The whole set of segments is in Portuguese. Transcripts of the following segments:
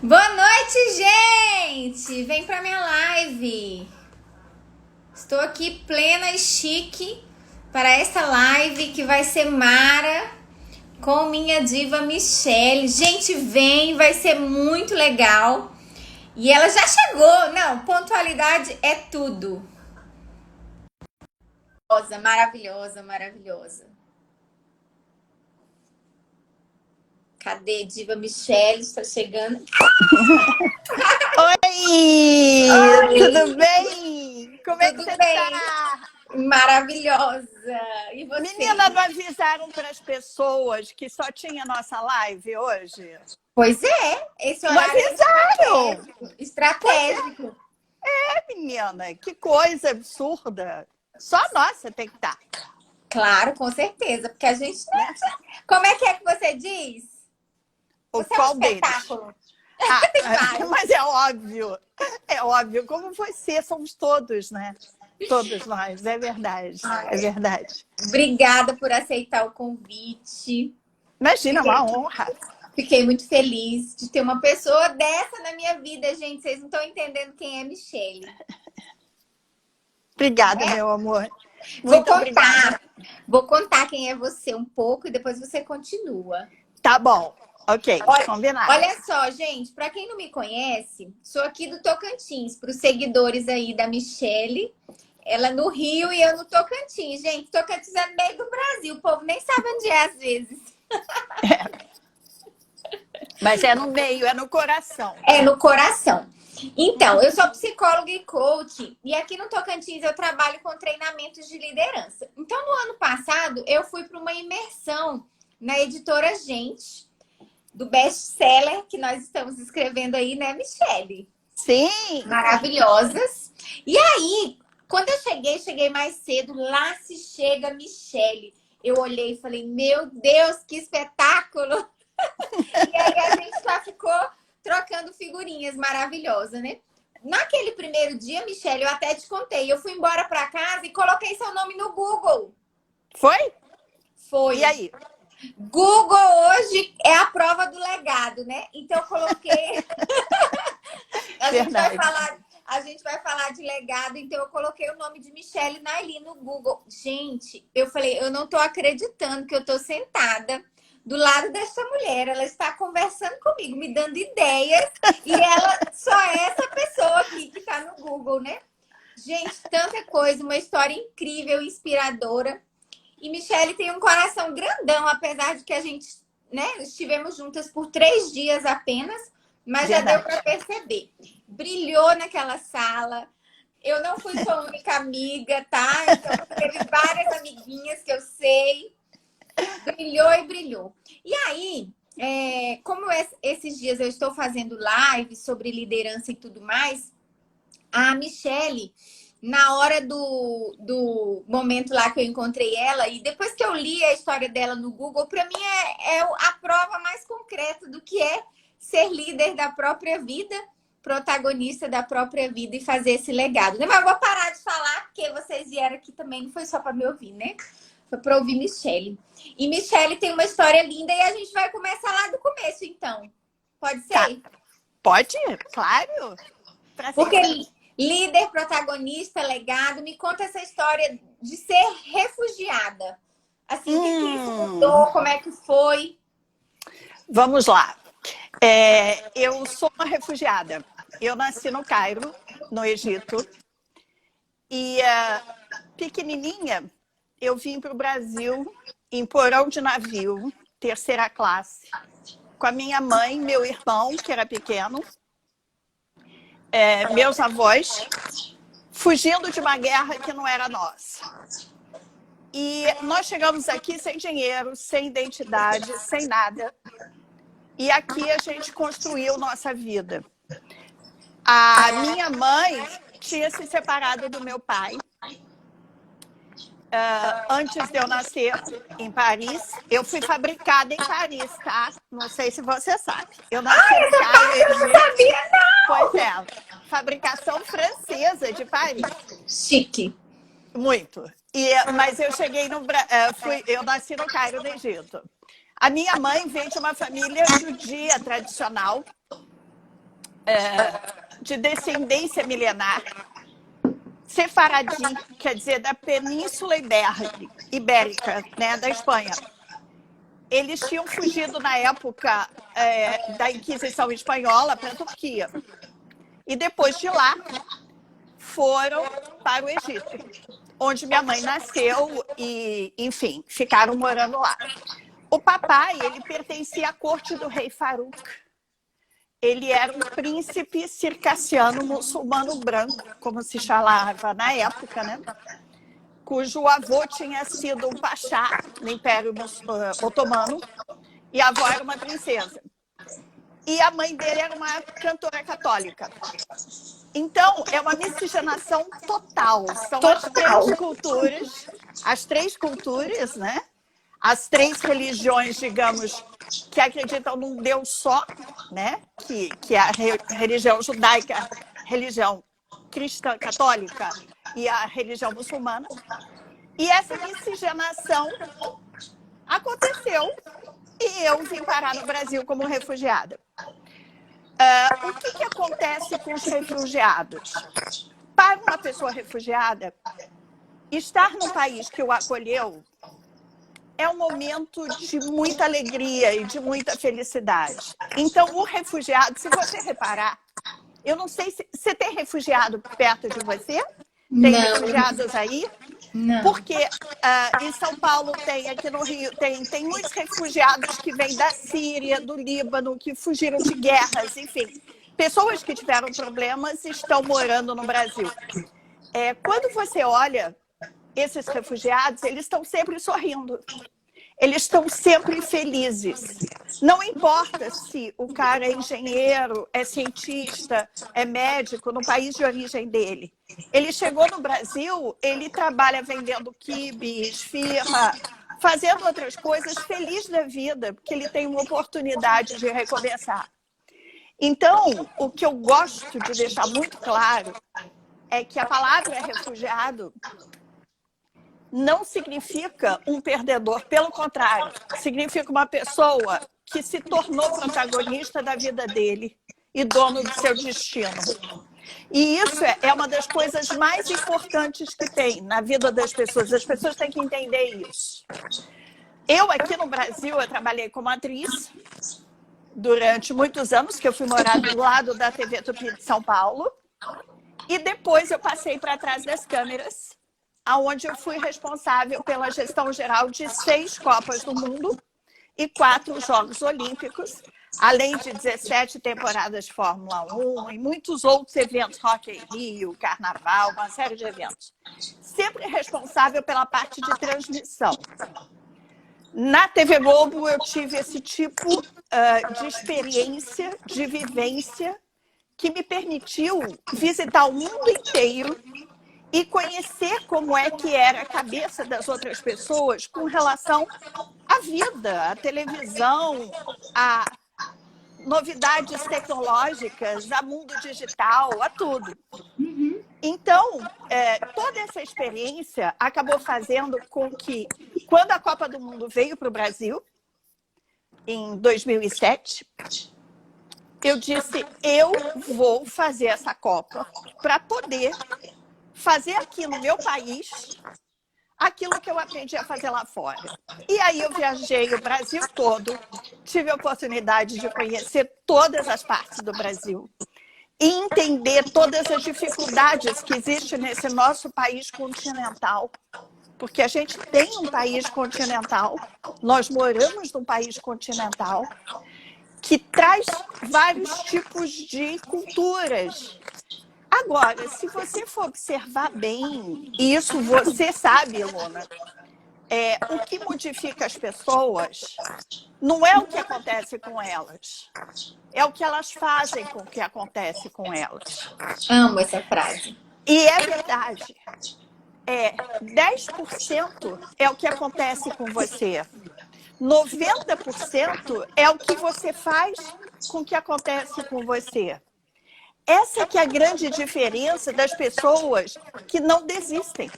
Boa noite, gente! Vem pra minha live. Estou aqui plena e chique para essa live que vai ser mara com minha diva Michelle. Gente, vem, vai ser muito legal. E ela já chegou. Não, pontualidade é tudo. Maravilhosa, maravilhosa. Cadê diva Michelle? Está chegando. Oi! Oi! Tudo bem? Como é que Tudo você bem? tá? Maravilhosa. E você? Menina, não avisaram para as pessoas que só tinha nossa live hoje? Pois é, esse Não horário é avisaram! estratégico. Menina, que coisa absurda. Só nossa tem que estar, Claro, com certeza, porque a gente, né? como é que você diz? O Você é um qual deles? espetáculo. Tem vários. Mas é óbvio. Como você, somos todos, né? Todos nós, é verdade, é verdade. Obrigada por aceitar o convite. Imagina, uma honra. Fiquei muito feliz de ter uma pessoa dessa na minha vida, gente. Vocês não estão entendendo quem é Michelle. Obrigada, meu amor. Vou Muito obrigada. Vou contar quem é você um pouco e depois você continua. Tá bom. Ok, combinado. Olha só, gente, para quem não me conhece, sou aqui do Tocantins, para os seguidores aí da Michelle, ela no Rio e eu no Tocantins. Gente, Tocantins é no meio do Brasil, o povo nem sabe onde é às vezes. Mas é no meio, é no coração. É no coração. Então, eu sou psicóloga e coach, e aqui no Tocantins eu trabalho com treinamentos de liderança. Então, no ano passado, eu fui para uma imersão na editora Gente, do best-seller que nós estamos escrevendo aí, né, Michelle? Sim! Maravilhosas. E aí, quando eu cheguei mais cedo, lá se chega a Michelle. Eu olhei e falei, meu Deus, que espetáculo! E aí a gente só ficou trocando figurinhas maravilhosas, né? Naquele primeiro dia, Michelle, eu até te contei, eu fui embora para casa e coloquei seu nome no Google. Foi? Foi. E aí? Google hoje é a prova do legado, né? Então eu coloquei. A gente vai falar de legado, então eu coloquei o nome de Michelle Naili no Google. Gente, eu falei, eu não tô acreditando que eu tô sentada do lado dessa mulher. Ela está conversando comigo, me dando ideias, e ela só é essa pessoa aqui que tá no Google, né? Gente, tanta coisa, uma história incrível, inspiradora. E Michelle tem um coração grandão, apesar de que a gente, né, estivemos juntas por 3 dias apenas, mas Verdade. já deu para perceber. Brilhou naquela sala. Eu não fui sua única amiga, tá? Então teve várias amiguinhas que eu sei. Brilhou e brilhou. E aí, como esses dias eu estou fazendo lives sobre liderança e tudo mais, a Michelle, na hora do momento lá que eu encontrei ela, e depois que eu li a história dela no Google, para mim é a prova mais concreta do que é ser líder da própria vida, protagonista da própria vida e fazer esse legado. Mas eu vou parar de falar, porque vocês vieram aqui também, não foi só para me ouvir, né? Foi para ouvir Michelle. E Michelle tem uma história linda e a gente vai começar lá do começo, então. Pode ser? Tá. Pode, claro. Porque líder, protagonista, legado, me conta essa história de ser refugiada. Assim, o que isso mudou? Como é que foi? Vamos lá. Eu sou uma refugiada. Eu nasci no Cairo, no Egito. E pequenininha, eu vim para o Brasil em porão de navio, terceira classe, com a minha mãe, meu irmão, que era pequeno, meus avós, fugindo de uma guerra que não era nossa. E nós chegamos aqui sem dinheiro, sem identidade, sem nada. E aqui a gente construiu nossa vida. A minha mãe tinha se separado do meu pai. Antes de eu nascer em Paris, eu fui fabricada em Paris, tá? Não sei se você sabe. Eu nasci no Cairo. Eu não sabia, não! Pois é, fabricação francesa de Paris. Chique. Muito. Mas eu cheguei eu nasci no Cairo, no Egito. A minha mãe veio de uma família judia tradicional de descendência milenar, sefaradi, quer dizer, da Península Ibérica, né, da Espanha. Eles tinham fugido na época da Inquisição Espanhola para a Turquia. E depois de lá, foram para o Egito, onde minha mãe nasceu e, enfim, ficaram morando lá. O papai, ele pertencia à corte do rei Farouk. Ele era um príncipe circassiano muçulmano branco, como se chamava na época, né? Cujo avô tinha sido um pachá no Império Otomano e a avó era uma princesa. E a mãe dele era uma cantora católica. Então, é uma miscigenação total. São as três culturas, né? As três religiões, digamos, que acreditam num Deus só, né? Que é a religião judaica, a religião cristã católica e a religião muçulmana. E essa miscigenação aconteceu e eu vim parar no Brasil como refugiada. O que acontece com os refugiados? Para uma pessoa refugiada, estar num país que o acolheu é um momento de muita alegria e de muita felicidade. Então, o refugiado, se você reparar, eu não sei se você tem refugiado perto de você? Tem refugiados aí? Não. Porque em São Paulo tem, aqui no Rio, tem muitos refugiados que vêm da Síria, do Líbano, que fugiram de guerras, enfim. Pessoas que tiveram problemas estão morando no Brasil. Quando você olha esses refugiados, eles estão sempre sorrindo. Eles estão sempre felizes. Não importa se o cara é engenheiro, é cientista, é médico no país de origem dele. Ele chegou no Brasil, ele trabalha vendendo quibe, esfirra, fazendo outras coisas, feliz da vida, porque ele tem uma oportunidade de recomeçar. Então, o que eu gosto de deixar muito claro é que a palavra refugiado não significa um perdedor, pelo contrário, significa uma pessoa que se tornou protagonista da vida dele e dono do seu destino. E isso é uma das coisas mais importantes que tem na vida das pessoas. As pessoas têm que entender isso. Eu, aqui no Brasil, eu trabalhei como atriz durante muitos anos, que eu fui morar do lado da TV Tupi de São Paulo. E depois eu passei para trás das câmeras, onde eu fui responsável pela gestão geral de 6 Copas do Mundo e 4 Jogos Olímpicos, além de 17 temporadas de Fórmula 1 e muitos outros eventos, Rock in Rio, Carnaval, uma série de eventos. Sempre responsável pela parte de transmissão. Na TV Globo eu tive esse tipo de experiência, de vivência, que me permitiu visitar o mundo inteiro e conhecer como é que era a cabeça das outras pessoas com relação à vida, à televisão, a novidades tecnológicas, a mundo digital, a tudo. Então, toda essa experiência acabou fazendo com que, quando a Copa do Mundo veio para o Brasil, em 2007, eu disse, eu vou fazer essa Copa para poder fazer aqui no meu país aquilo que eu aprendi a fazer lá fora. E aí eu viajei o Brasil todo, tive a oportunidade de conhecer todas as partes do Brasil e entender todas as dificuldades que existem nesse nosso país continental. Porque a gente tem um país continental, nós moramos num país continental, que traz vários tipos de culturas. Agora, se você for observar bem, e isso você sabe, Ilona, o que modifica as pessoas não é o que acontece com elas, é o que elas fazem com o que acontece com elas. Amo essa frase. E é verdade. 10% é o que acontece com você. 90% é o que você faz com o que acontece com você. Essa que é a grande diferença das pessoas que não desistem.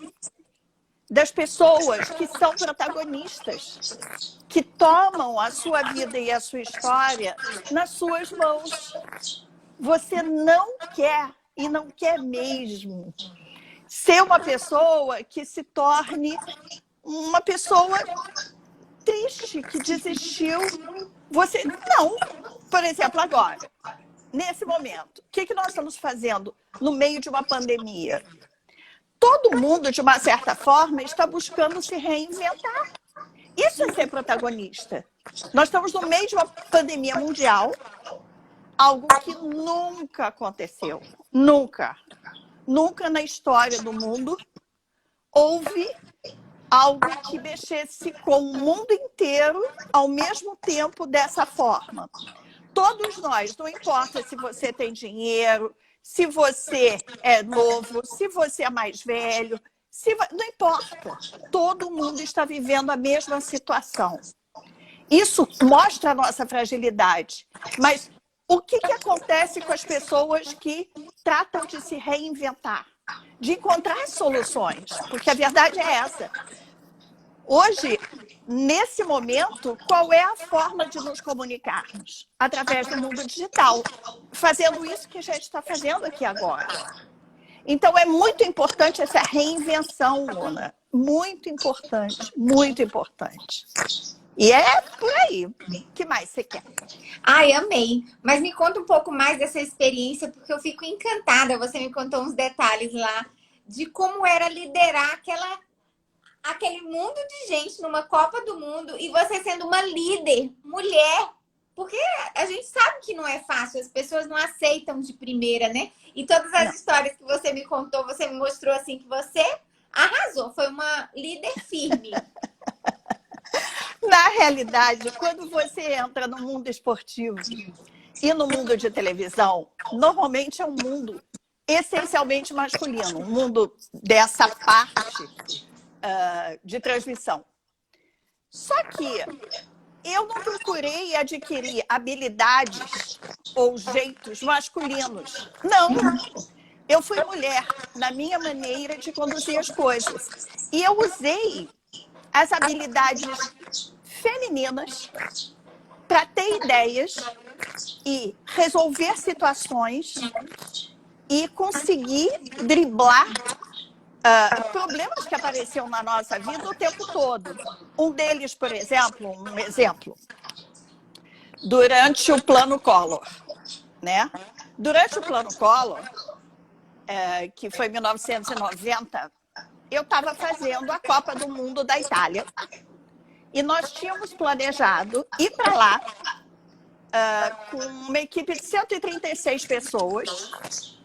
Das pessoas que são protagonistas, que tomam a sua vida e a sua história nas suas mãos. Você não quer, e não quer mesmo, ser uma pessoa que se torne uma pessoa triste, que desistiu. Você não. Por exemplo, agora, nesse momento, o que nós estamos fazendo no meio de uma pandemia? Todo mundo, de uma certa forma, está buscando se reinventar. Isso é ser protagonista. Nós estamos no meio de uma pandemia mundial, algo que nunca aconteceu. Nunca. Nunca na história do mundo houve algo que mexesse com o mundo inteiro ao mesmo tempo dessa forma. Todos nós, não importa se você tem dinheiro, se você é novo, se você é mais velho, não importa. Todo mundo está vivendo a mesma situação. Isso mostra a nossa fragilidade. Mas o que acontece com as pessoas que tratam de se reinventar? De encontrar soluções? Porque a verdade é essa. Hoje, nesse momento, qual é a forma de nos comunicarmos? Através do mundo digital. Fazendo isso que a gente está fazendo aqui agora. Então, é muito importante essa reinvenção, Luna. Muito importante, muito importante. E é por aí. O que mais você quer? Ai, amei. Mas me conta um pouco mais dessa experiência, porque eu fico encantada. Você me contou uns detalhes lá de como era liderar aquele mundo de gente numa Copa do Mundo e você sendo uma líder, mulher. Porque a gente sabe que não é fácil, as pessoas não aceitam de primeira, né? E todas as histórias que você me contou, você me mostrou assim que você arrasou, foi uma líder firme. Na realidade, quando você entra no mundo esportivo e no mundo de televisão, normalmente é um mundo essencialmente masculino, um mundo dessa parte de transmissão. Só que eu não procurei adquirir habilidades ou jeitos masculinos. Não, eu fui mulher na minha maneira de conduzir as coisas. E eu usei as habilidades femininas para ter ideias e resolver situações e conseguir driblar problemas que apareciam na nossa vida o tempo todo. Um deles, por exemplo, durante o Plano Collor, né? Durante o Plano Collor, que foi em 1990, eu estava fazendo a Copa do Mundo da Itália. E nós tínhamos planejado ir para lá com uma equipe de 136 pessoas.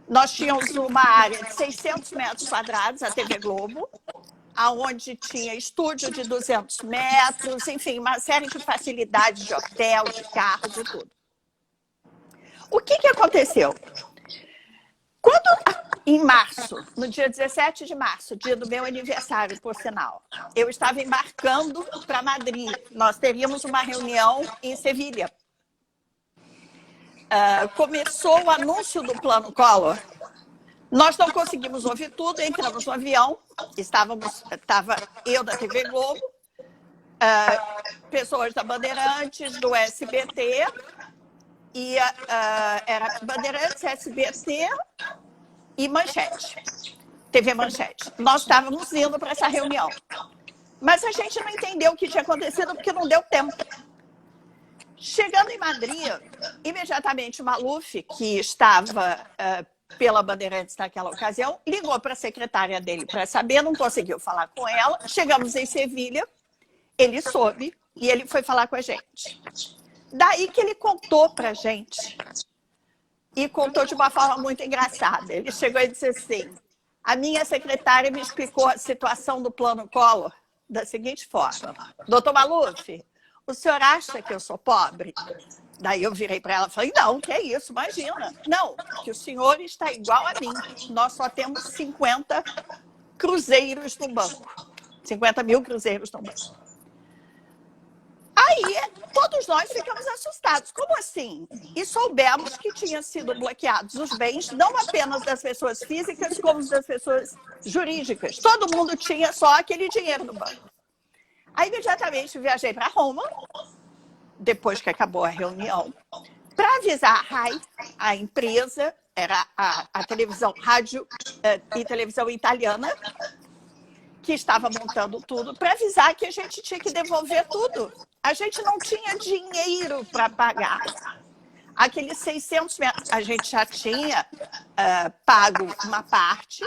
Nós tínhamos uma área de 600 metros quadrados, a TV Globo, onde tinha estúdio de 200 metros, enfim, uma série de facilidades de hotel, de carros e tudo. O que aconteceu? Quando, em março, no dia 17 de março, dia do meu aniversário, por sinal, eu estava embarcando para Madrid. Nós teríamos uma reunião em Sevilha. Começou o anúncio do Plano Collor. Nós não conseguimos ouvir tudo, entramos no avião. Estava eu da TV Globo, pessoas da Bandeirantes, do SBT, e era Bandeirantes, SBT e Manchete, TV Manchete. Nós estávamos indo para essa reunião. Mas a gente não entendeu o que tinha acontecido porque não deu tempo. Chegando em Madrid, imediatamente o Maluf, que estava pela Bandeirantes naquela ocasião, ligou para a secretária dele para saber, não conseguiu falar com ela. Chegamos em Sevilha, ele soube e ele foi falar com a gente. Daí que ele contou para a gente, e contou de uma forma muito engraçada. Ele chegou e disse assim: a minha secretária me explicou a situação do Plano Collor da seguinte forma: doutor Maluf, o senhor acha que eu sou pobre? Daí eu virei para ela e falei: não, que é isso, imagina. Não, que o senhor está igual a mim. Nós só temos 50 cruzeiros no banco. 50 mil cruzeiros no banco. Aí, todos nós ficamos assustados. Como assim? E soubemos que tinham sido bloqueados os bens, não apenas das pessoas físicas, como das pessoas jurídicas. Todo mundo tinha só aquele dinheiro no banco. Aí, imediatamente, viajei para Roma, depois que acabou a reunião. para avisar a RAI, a empresa, era a televisão, rádio e televisão italiana, que estava montando tudo, para avisar que a gente tinha que devolver tudo. A gente não tinha dinheiro para pagar. Aqueles 600 metros, a gente já tinha pago uma parte,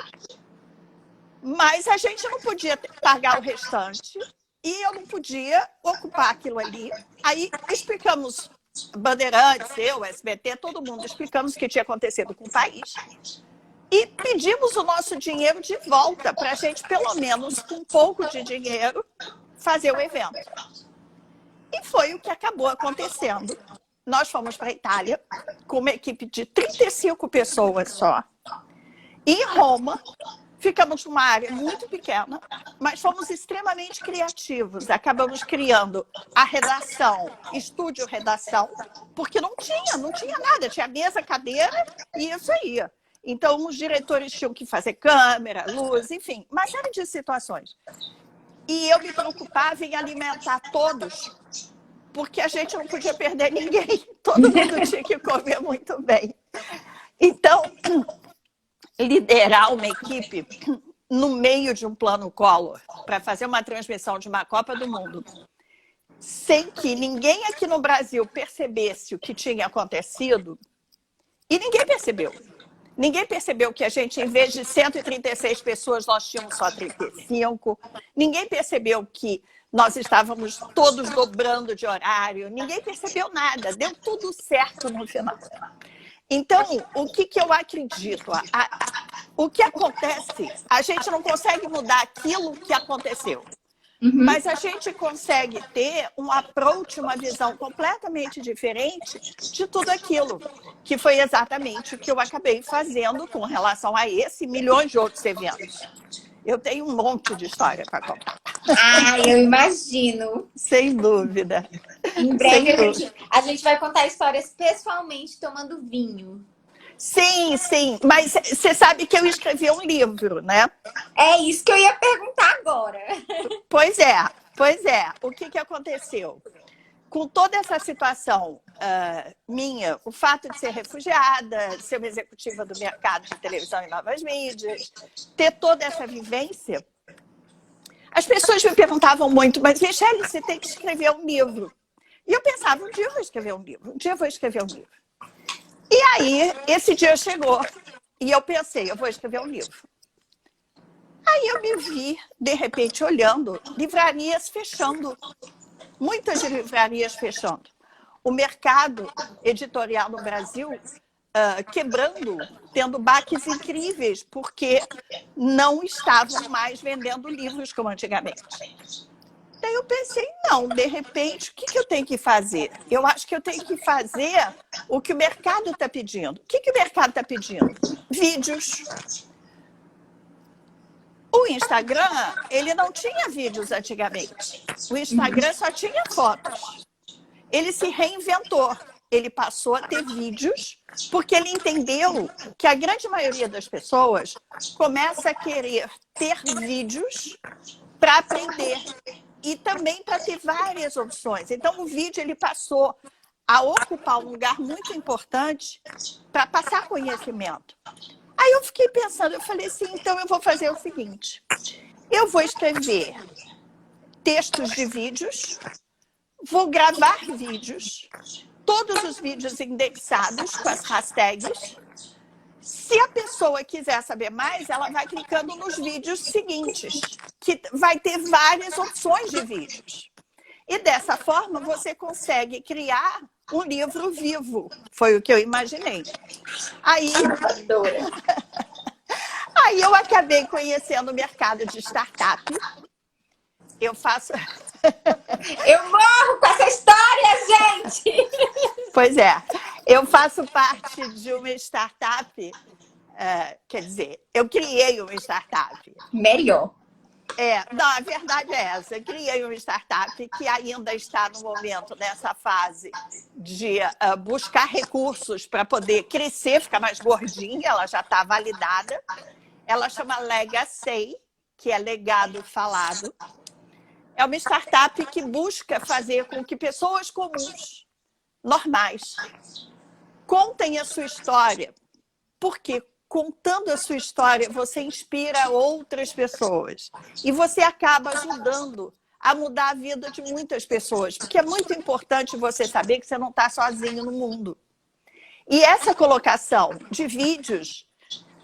mas a gente não podia pagar o restante e eu não podia ocupar aquilo ali. Aí explicamos, Bandeirantes, eu, SBT, todo mundo, explicamos o que tinha acontecido com o país e pedimos o nosso dinheiro de volta para a gente, pelo menos, com um pouco de dinheiro, fazer o evento. E foi o que acabou acontecendo. Nós fomos para a Itália com uma equipe de 35 pessoas só. Em Roma, ficamos numa área muito pequena, mas fomos extremamente criativos. Acabamos criando a redação, estúdio redação, porque não tinha nada. Tinha mesa, cadeira e isso aí. Então, os diretores tinham que fazer câmera, luz, enfim, uma série de situações. E eu me preocupava em alimentar todos, porque a gente não podia perder ninguém. Todo mundo tinha que comer muito bem. Então, liderar uma equipe no meio de um plano Collor para fazer uma transmissão de uma Copa do Mundo, sem que ninguém aqui no Brasil percebesse o que tinha acontecido, e ninguém percebeu. Ninguém percebeu que a gente, em vez de 136 pessoas, nós tínhamos só 35. Ninguém percebeu que nós estávamos todos dobrando de horário. Ninguém percebeu nada. Deu tudo certo no final. Então, o que eu acredito? O que acontece, a gente não consegue mudar aquilo que aconteceu. Mas a gente consegue ter um approach, uma visão completamente diferente de tudo aquilo, que foi exatamente o que eu acabei fazendo com relação a esse e milhões de outros eventos. Eu tenho um monte de história para contar. Ah, eu imagino. Sem dúvida. Em breve a gente vai contar histórias pessoalmente tomando vinho. Sim, sim. Mas você sabe que eu escrevi um livro, né? É isso que eu ia perguntar agora. Pois é. O que aconteceu? Com toda essa situação minha, o fato de ser refugiada, ser uma executiva do mercado de televisão e novas mídias, ter toda essa vivência, as pessoas me perguntavam muito, mas Michele, você tem que escrever um livro. E eu pensava, um dia eu vou escrever um livro, um dia eu vou escrever um livro. E aí, esse dia chegou e eu pensei, eu vou escrever um livro. Aí eu me vi, de repente, olhando livrarias fechando. Muitas livrarias fechando. O mercado editorial no Brasil quebrando, tendo baques incríveis, porque não estavam mais vendendo livros como antigamente. Daí eu pensei, não, de repente, o que eu tenho que fazer? Eu acho que eu tenho que fazer o que o mercado está pedindo. O que o mercado está pedindo? Vídeos. O Instagram, ele não tinha vídeos antigamente. O Instagram só tinha fotos. Ele se reinventou. Ele passou a ter vídeos, porque ele entendeu que a grande maioria das pessoas começa a querer ter vídeos para aprender. E também para ter várias opções. Então, o vídeo ele passou a ocupar um lugar muito importante para passar conhecimento. Aí eu fiquei pensando, eu falei assim, então eu vou fazer o seguinte, eu vou escrever textos de vídeos, vou gravar vídeos, todos os vídeos indexados com as hashtags. Se a pessoa quiser saber mais, ela vai clicando nos vídeos seguintes, que vai ter várias opções de vídeos. E dessa forma, você consegue criar um livro vivo. Foi o que eu imaginei. Aí eu acabei conhecendo o mercado de startup. Eu faço... Eu morro com essa história, gente! Pois é. Eu faço parte de uma startup, quer dizer, eu criei uma startup. Melhor. Não, a verdade é essa. Eu criei uma startup que ainda está no momento, nessa fase de buscar recursos para poder crescer, ficar mais gordinha, ela já está validada. Ela chama Legacy, que é legado falado. É uma startup que busca fazer com que pessoas comuns, normais, Contem a sua história, porque contando a sua história, você inspira outras pessoas e você acaba ajudando a mudar a vida de muitas pessoas, porque é muito importante você saber que você não está sozinho no mundo. E essa colocação de vídeos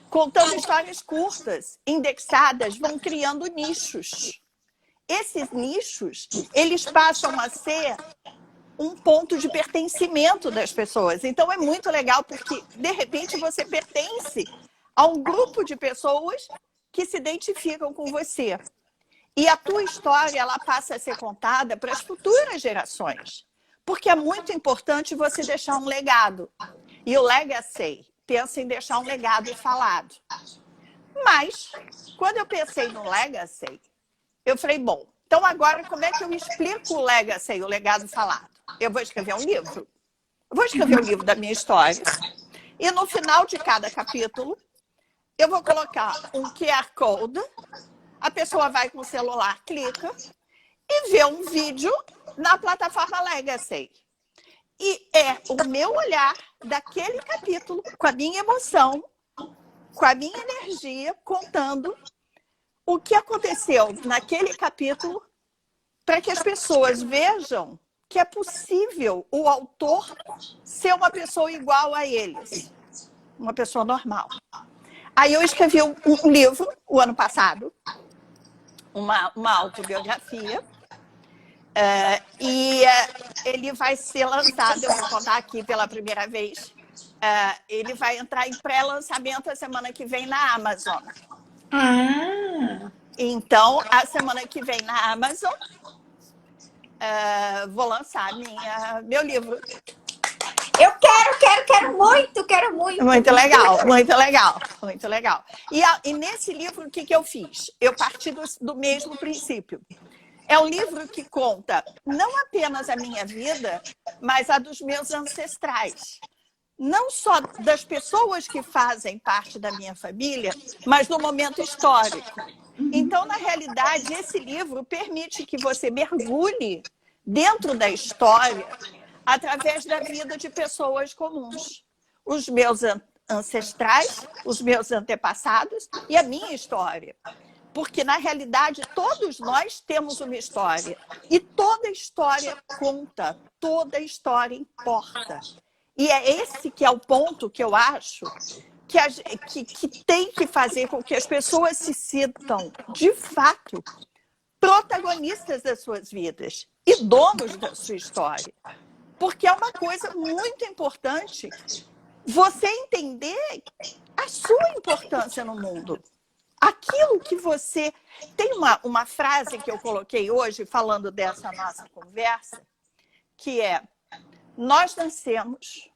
contando histórias curtas, indexadas, vão criando nichos. Esses nichos, eles passam a ser um ponto de pertencimento das pessoas. Então, é muito legal porque, de repente, você pertence a um grupo de pessoas que se identificam com você. E a tua história, ela passa a ser contada para as futuras gerações. Porque é muito importante você deixar um legado. E o legacy pensa em deixar um legado falado. Mas, quando eu pensei no legacy, eu falei, bom, então agora como é que eu explico o legacy, o legado falado? Eu vou escrever um livro. Eu vou escrever um livro da minha história. E no final de cada capítulo, eu vou colocar um QR Code. A pessoa vai com o celular, clica e vê um vídeo na plataforma Legacy. E é o meu olhar daquele capítulo, com a minha emoção, com a minha energia, contando o que aconteceu naquele capítulo para que as pessoas vejam que é possível o autor ser uma pessoa igual a eles, uma pessoa normal. Aí eu escrevi um livro, o ano passado, uma autobiografia, e ele vai ser lançado, eu vou contar aqui pela primeira vez, ele vai entrar em pré-lançamento a semana que vem na Amazon. Então, a semana que vem na Amazon, vou lançar meu livro. Eu quero muito, quero muito. Muito legal, muito legal, muito legal. E nesse livro, o que eu fiz? Eu parti do mesmo princípio. É um livro que conta não apenas a minha vida, mas a dos meus ancestrais. Não só das pessoas que fazem parte da minha família, mas do momento histórico. Então, na realidade, esse livro permite que você mergulhe dentro da história através da vida de pessoas comuns. Os meus ancestrais, os meus antepassados e a minha história. Porque, na realidade, todos nós temos uma história. E toda história conta, toda história importa. E é esse que é o ponto que eu acho que tem que fazer com que as pessoas se sintam, de fato, protagonistas das suas vidas e donos da sua história. Porque é uma coisa muito importante você entender a sua importância no mundo. Aquilo que você... Tem uma frase que eu coloquei hoje, falando dessa nossa conversa, que é: nós nascemos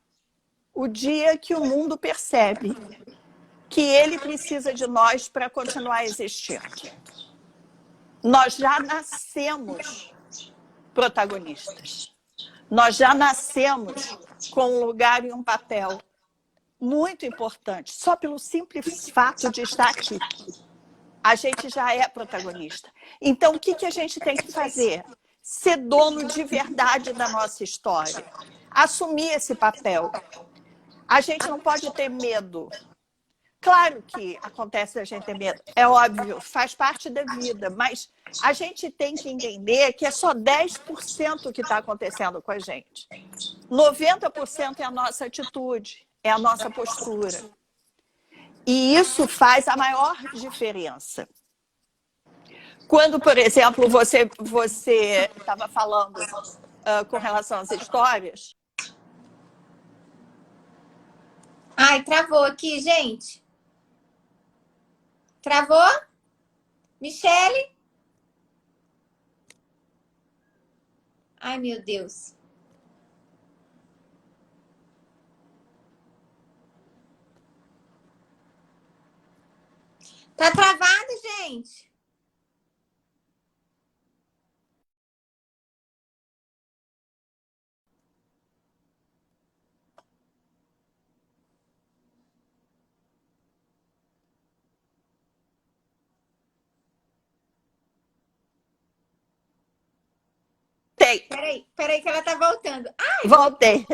o dia que o mundo percebe que ele precisa de nós para continuar existindo. Nós já nascemos protagonistas. Nós já nascemos com um lugar e um papel muito importante, só pelo simples fato de estar aqui. A gente já é protagonista. Então, o que a gente tem que fazer? Ser dono de verdade da nossa história. Assumir esse papel. A gente não pode ter medo. Claro que acontece a gente ter medo. É óbvio, faz parte da vida. Mas a gente tem que entender que é só 10% que está acontecendo com a gente. 90% é a nossa atitude, é a nossa postura. E isso faz a maior diferença. Quando, por exemplo, você estava falando com relação às histórias... Ai, travou aqui, gente. Travou? Michele? Ai, meu Deus. Tá travado, gente? Tem. Peraí que ela tá voltando. Ai, Voltei.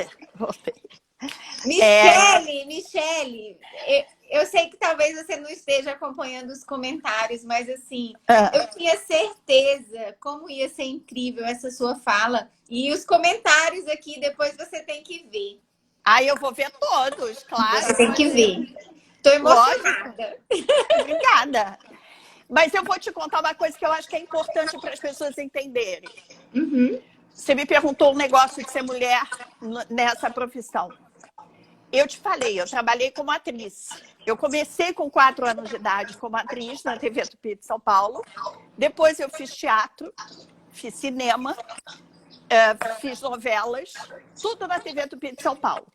Michele, eu sei que talvez você não esteja acompanhando os comentários, mas assim, eu tinha certeza como ia ser incrível essa sua fala. E os comentários aqui, depois você tem que ver. Aí eu vou ver todos, claro. Você tem que ver. Estou emocionada. Obrigada. Mas eu vou te contar uma coisa que eu acho que é importante para as pessoas entenderem. Você me perguntou um negócio de ser mulher nessa profissão. Eu te falei, eu trabalhei como atriz. Eu comecei com 4 anos de idade como atriz na TV Tupi de São Paulo. Depois eu fiz teatro, fiz cinema, fiz novelas, tudo na TV Tupi de São Paulo.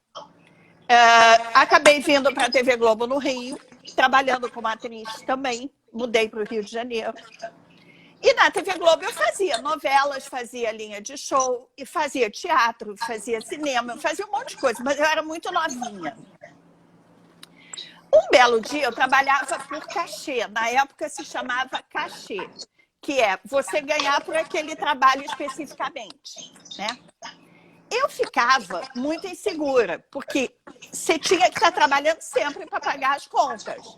Acabei vindo para a TV Globo no Rio, trabalhando como atriz também. Mudei para o Rio de Janeiro. E na TV Globo eu fazia novelas, fazia linha de show, e fazia teatro, fazia cinema, eu fazia um monte de coisa, mas eu era muito novinha. Um belo dia eu trabalhava por cachê, na época se chamava cachê, que é você ganhar por aquele trabalho especificamente, né? Eu ficava muito insegura, porque você tinha que estar trabalhando sempre para pagar as contas.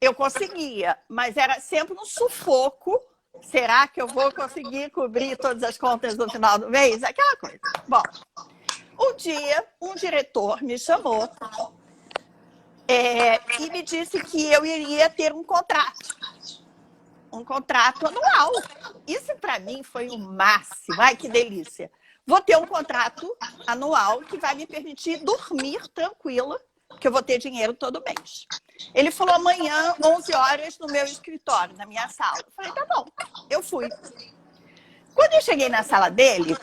Eu conseguia, mas era sempre um sufoco. Será que eu vou conseguir cobrir todas as contas no final do mês? Aquela coisa. Bom, um dia, um diretor me chamou e me disse que eu iria ter um contrato anual. Isso para mim foi o máximo. Ai, que delícia. Vou ter um contrato anual que vai me permitir dormir tranquila, porque eu vou ter dinheiro todo mês. Ele falou amanhã, 11 horas, no meu escritório, na minha sala. Eu falei, tá bom. Eu fui. Quando eu cheguei na sala dele,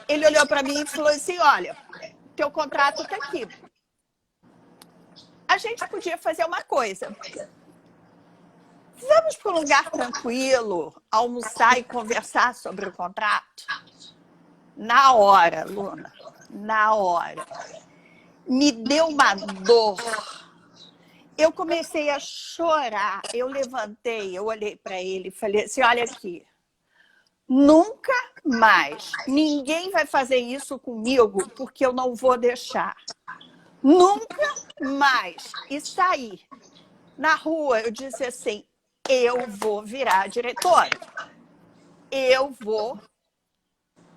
ele olhou para mim e falou assim, olha, teu contrato está aqui. A gente podia fazer uma coisa. Vamos para um lugar tranquilo, almoçar e conversar sobre o contrato? Na hora, Luna, na hora. Me deu uma dor. Eu comecei a chorar. Eu levantei, eu olhei para ele e falei assim, olha aqui, nunca mais ninguém vai fazer isso comigo porque eu não vou deixar. Nunca mais. E saí. Na rua, eu disse assim, eu vou virar diretora. Eu vou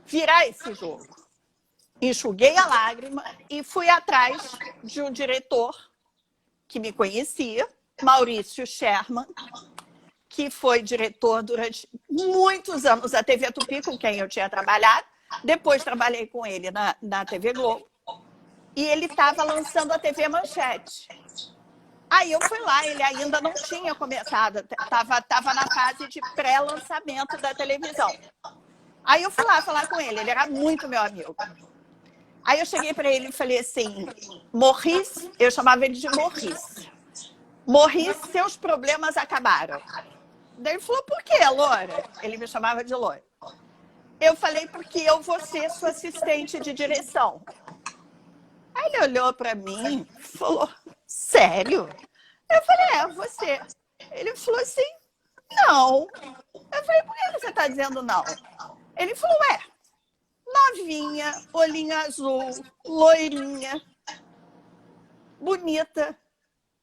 virar esse jogo. Enxuguei a lágrima e fui atrás de um diretor que me conhecia, Maurício Sherman, que foi diretor durante muitos anos da TV Tupi, com quem eu tinha trabalhado. Depois trabalhei com ele na TV Globo. E ele estava lançando a TV Manchete. Aí eu fui lá, ele ainda não tinha começado, estava na fase de pré-lançamento da televisão. Aí eu fui lá falar com ele era muito meu amigo. Aí eu cheguei para ele e falei assim, Maurice, eu chamava ele de Maurice. Maurice, seus problemas acabaram. Daí ele falou, por quê, Loura? Ele me chamava de Loura. Eu falei, porque eu vou ser sua assistente de direção. Aí ele olhou para mim e falou, sério? Eu falei, você. Ele falou assim, não. Eu falei, por que você está dizendo não? Ele falou, novinha, olhinho azul, loirinha, bonita.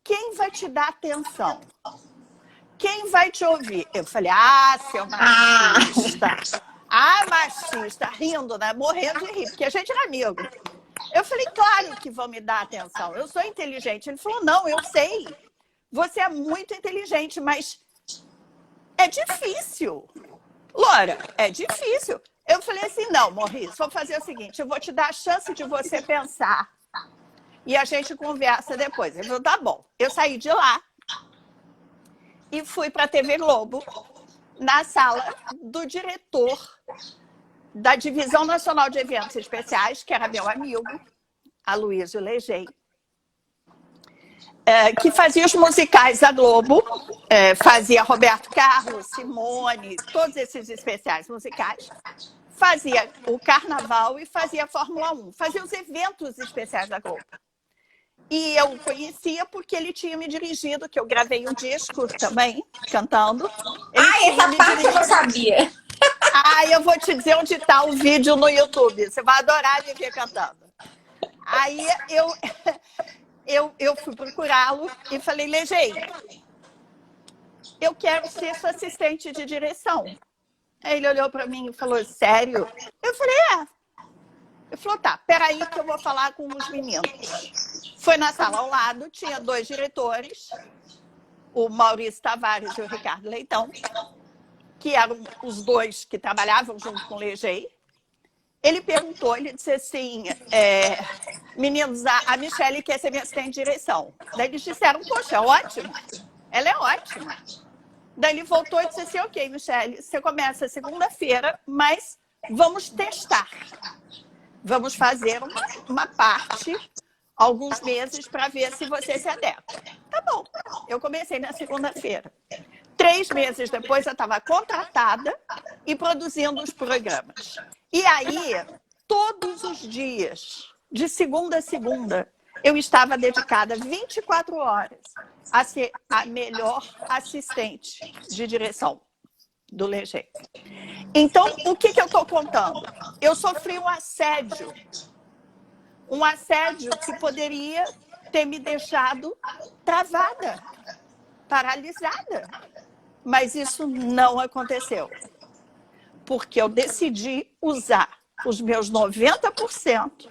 Quem vai te dar atenção? Quem vai te ouvir? Eu falei, seu machista. Machista, rindo, né? Morrendo de rir, porque a gente era amigo. Eu falei, claro que vão me dar atenção. Eu sou inteligente. Ele falou, não, eu sei. Você é muito inteligente, mas é difícil. Loura, é difícil. Eu falei assim, não, Maurice, vou fazer o seguinte, eu vou te dar a chance de você pensar e a gente conversa depois. Ele falou, tá bom. Eu saí de lá e fui para a TV Globo, na sala do diretor da Divisão Nacional de Eventos Especiais, que era meu amigo, Aloysio Legei, que fazia os musicais da Globo, fazia Roberto Carlos, Simone, todos esses especiais musicais, fazia o Carnaval e fazia a Fórmula 1, fazia os eventos especiais da Globo. E eu o conhecia porque ele tinha me dirigido, que eu gravei um disco também, cantando. Essa parte eu não sabia. Eu vou te dizer onde está o vídeo no YouTube. Você vai adorar me ver cantando. Aí eu fui procurá-lo e falei, Legei, eu quero ser sua assistente de direção. Aí ele olhou para mim e falou, sério? Eu falei, é. Ele falou, tá, peraí que eu vou falar com os meninos. Foi na sala ao lado, tinha 2 diretores, o Maurício Tavares e o Ricardo Leitão, que eram os 2 que trabalhavam junto com o Legei. Ele perguntou, ele disse assim, meninos, a Michele quer ser minha assistente de direção. Daí eles disseram, poxa, ótimo, ela é ótima. Daí ele voltou e disse assim, ok, Michele, você começa segunda-feira, mas vamos testar. Vamos fazer uma parte, alguns meses, para ver se você se adequa. Tá bom, eu comecei na segunda-feira. 3 meses depois, eu estava contratada e produzindo os programas. E aí, todos os dias, de segunda a segunda, eu estava dedicada 24 horas a ser a melhor assistente de direção do Legei. Então, o que eu estou contando? Eu sofri um assédio que poderia ter me deixado travada, paralisada. Mas isso não aconteceu, porque eu decidi usar os meus 90%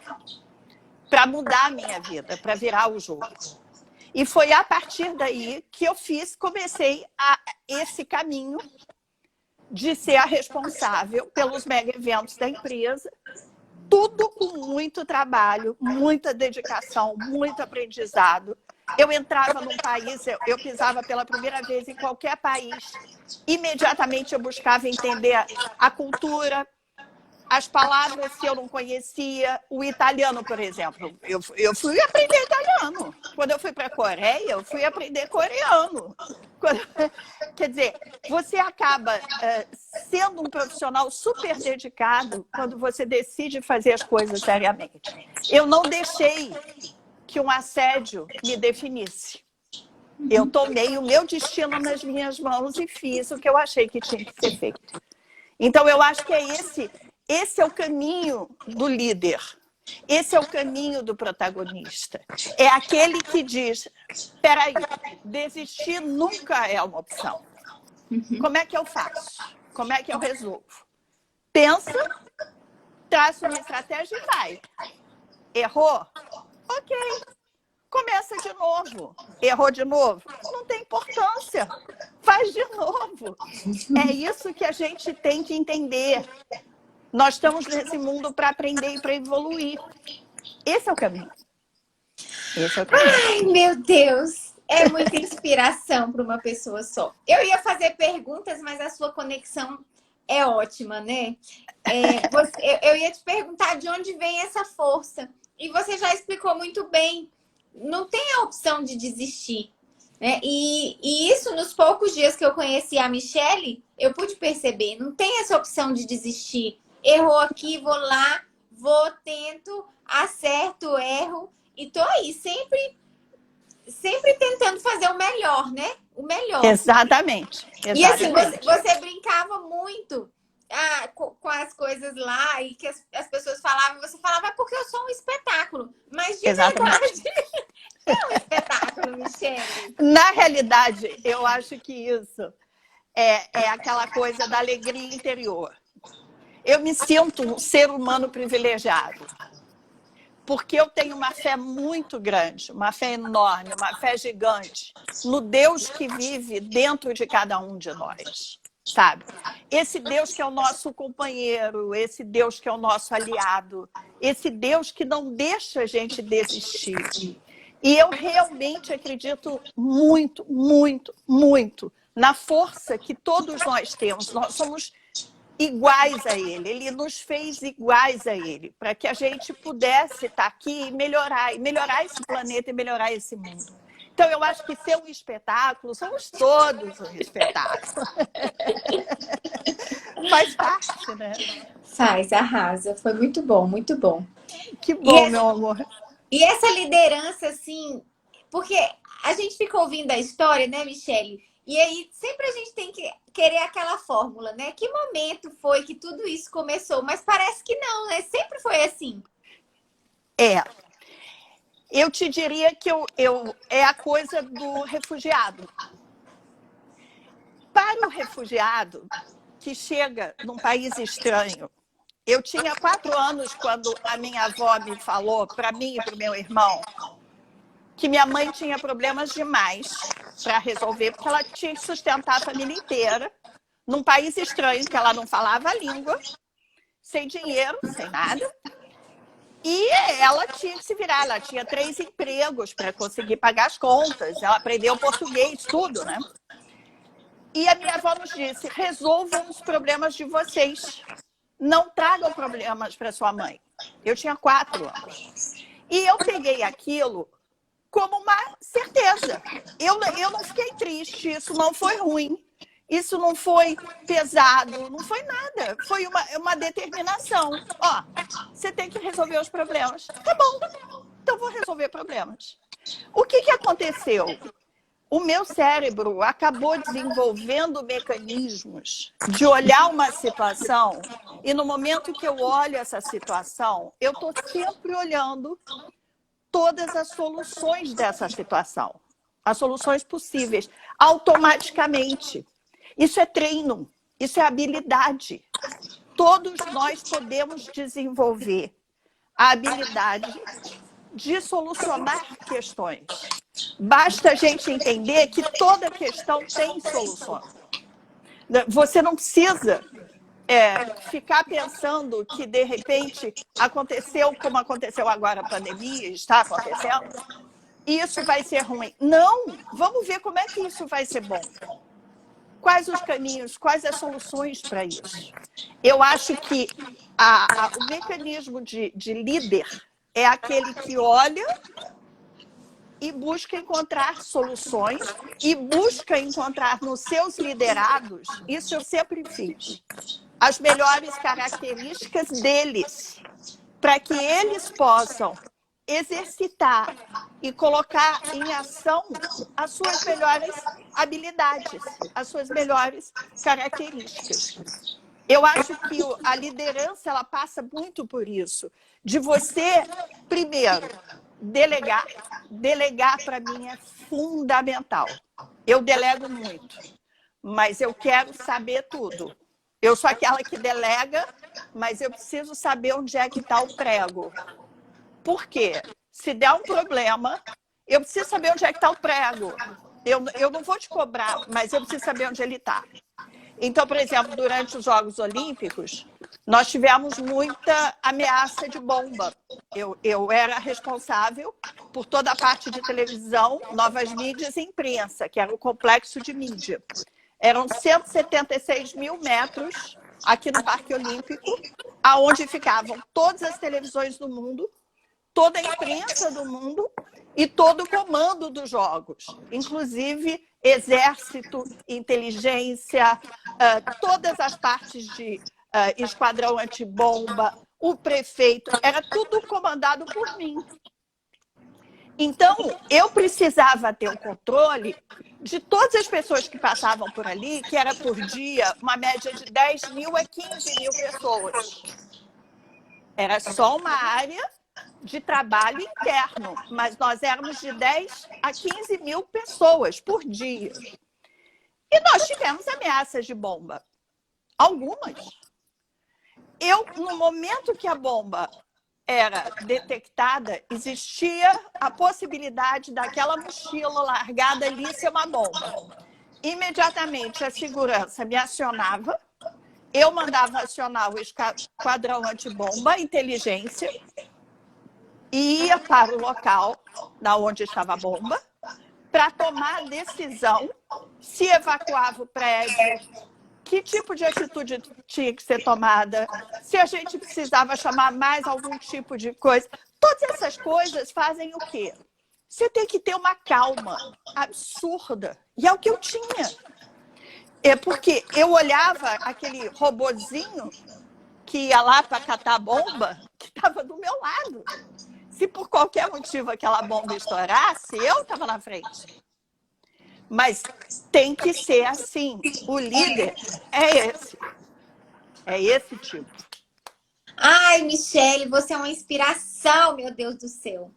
para mudar a minha vida, para virar o jogo. E foi a partir daí que eu comecei esse caminho de ser a responsável pelos mega eventos da empresa, tudo com muito trabalho, muita dedicação, muito aprendizado. Eu entrava num país, eu pisava pela primeira vez em qualquer país, imediatamente eu buscava entender a cultura, as palavras que eu não conhecia, o italiano, por exemplo. Eu fui aprender italiano. Quando eu fui para a Coreia, eu fui aprender coreano. Quer dizer, você acaba sendo um profissional super dedicado quando você decide fazer as coisas seriamente. Eu não deixei que um assédio me definisse. Eu tomei o meu destino nas minhas mãos e fiz o que eu achei que tinha que ser feito. Então, eu acho que esse é o caminho do líder. Esse é o caminho do protagonista. É aquele que diz, espera aí, desistir nunca é uma opção. Como é que eu faço? Como é que eu resolvo? Pensa, traça uma estratégia e vai. Errou? Ok. Começa de novo. Errou de novo? Não tem importância. Faz de novo. É isso que a gente tem que entender. Nós estamos nesse mundo para aprender e para evoluir. Esse é o caminho. Esse é o caminho. Ai, meu Deus! É muita inspiração para uma pessoa só. Eu ia fazer perguntas, mas a sua conexão é ótima, né? Eu ia te perguntar de onde vem essa força. E você já explicou muito bem. Não tem a opção de desistir, né? E isso, nos poucos dias que eu conheci a Michele, eu pude perceber. Não tem essa opção de desistir. Errou aqui, vou lá, tento, acerto, erro. E tô aí, sempre tentando fazer o melhor, né? O melhor. Exatamente. E assim, você brincava muito com as coisas lá e que as pessoas falavam, você falava, é porque eu sou um espetáculo. Mas de verdade, é um espetáculo, Michele. Na realidade, eu acho que isso é aquela coisa da alegria interior. Eu me sinto um ser humano privilegiado, porque eu tenho uma fé muito grande, uma fé enorme, uma fé gigante no Deus que vive dentro de cada um de nós, sabe? Esse Deus que é o nosso companheiro, esse Deus que é o nosso aliado, esse Deus que não deixa a gente desistir. E eu realmente acredito muito, muito, muito na força que todos nós temos. Nós somos iguais a ele, ele nos fez iguais a ele, para que a gente pudesse estar aqui e melhorar esse planeta e melhorar esse mundo. Então, eu acho que ser um espetáculo, somos todos um espetáculo. Faz parte, né? Faz, arrasa. Foi muito bom, muito bom. Que bom, meu amor. E essa liderança, assim, porque a gente fica ouvindo a história, né, Michele? E aí, sempre a gente tem que querer aquela fórmula, né? Que momento foi que tudo isso começou? Mas parece que não, né? Sempre foi assim. Eu te diria que é a coisa do refugiado. Para o refugiado que chega num país estranho, eu tinha 4 anos quando a minha avó me falou, para mim e para o meu irmão, que minha mãe tinha problemas demais para resolver, porque ela tinha que sustentar a família inteira num país estranho, que ela não falava a língua, sem dinheiro, sem nada. E ela tinha que se virar, ela tinha 3 empregos para conseguir pagar as contas, ela aprendeu português, tudo, né? E a minha avó nos disse, resolvam os problemas de vocês, não tragam problemas para sua mãe. Eu tinha 4 anos. E eu peguei aquilo como uma certeza. Eu não fiquei triste, isso não foi ruim, isso não foi pesado, não foi nada. Foi uma determinação. Ó, você tem que resolver os problemas. Tá bom, então vou resolver problemas. O que aconteceu? O meu cérebro acabou desenvolvendo mecanismos de olhar uma situação e no momento que eu olho essa situação, eu estou sempre olhando todas as soluções dessa situação, as soluções possíveis, automaticamente. Isso é treino, isso é habilidade. Todos nós podemos desenvolver a habilidade de solucionar questões. Basta a gente entender que toda questão tem solução. Você não precisa ficar pensando que, de repente, aconteceu como aconteceu agora a pandemia, está acontecendo, isso vai ser ruim. Não! Vamos ver como é que isso vai ser bom. Quais os caminhos, quais as soluções para isso? Eu acho que o mecanismo de líder é aquele que olha e busca encontrar soluções e busca encontrar nos seus liderados, isso eu sempre fiz, as melhores características deles, para que eles possam exercitar e colocar em ação as suas melhores habilidades, as suas melhores características. Eu acho que a liderança ela passa muito por isso, de você, primeiro, delegar. Delegar, para mim, é fundamental. Eu delego muito, mas eu quero saber tudo. Eu sou aquela que delega, mas eu preciso saber onde é que está o prego. Por quê? Se der um problema, eu preciso saber onde é que está o prego. Eu não vou te cobrar, mas eu preciso saber onde ele está. Então, por exemplo, durante os Jogos Olímpicos, nós tivemos muita ameaça de bomba. Eu era responsável por toda a parte de televisão, novas mídias e imprensa, que era o complexo de mídia. Eram 176 mil metros aqui no Parque Olímpico, aonde ficavam todas as televisões do mundo, toda a imprensa do mundo e todo o comando dos jogos, inclusive exército, inteligência, todas as partes de esquadrão antibomba, o prefeito, era tudo comandado por mim. Então, eu precisava ter o controle de todas as pessoas que passavam por ali, que era por dia uma média de 10 mil a 15 mil pessoas. Era só uma área de trabalho interno, mas nós éramos de 10 a 15 mil pessoas por dia. E nós tivemos ameaças de bomba. Algumas. No momento que a bomba era detectada, existia a possibilidade daquela mochila largada ali ser uma bomba. Imediatamente a segurança me acionava, eu mandava acionar o esquadrão antibomba, a inteligência, ia para o local onde estava a bomba, para tomar a decisão se evacuava o prédio, que tipo de atitude tinha que ser tomada, se a gente precisava chamar mais algum tipo de coisa. Todas essas coisas fazem o quê? Você tem que ter uma calma absurda. E é o que eu tinha. É porque eu olhava aquele robozinho que ia lá para catar a bomba, que estava do meu lado. Se por qualquer motivo aquela bomba estourasse, eu estava na frente. Mas tem que ser assim. O líder é esse. É esse tipo. Ai, Michele, você é uma inspiração, meu Deus do céu.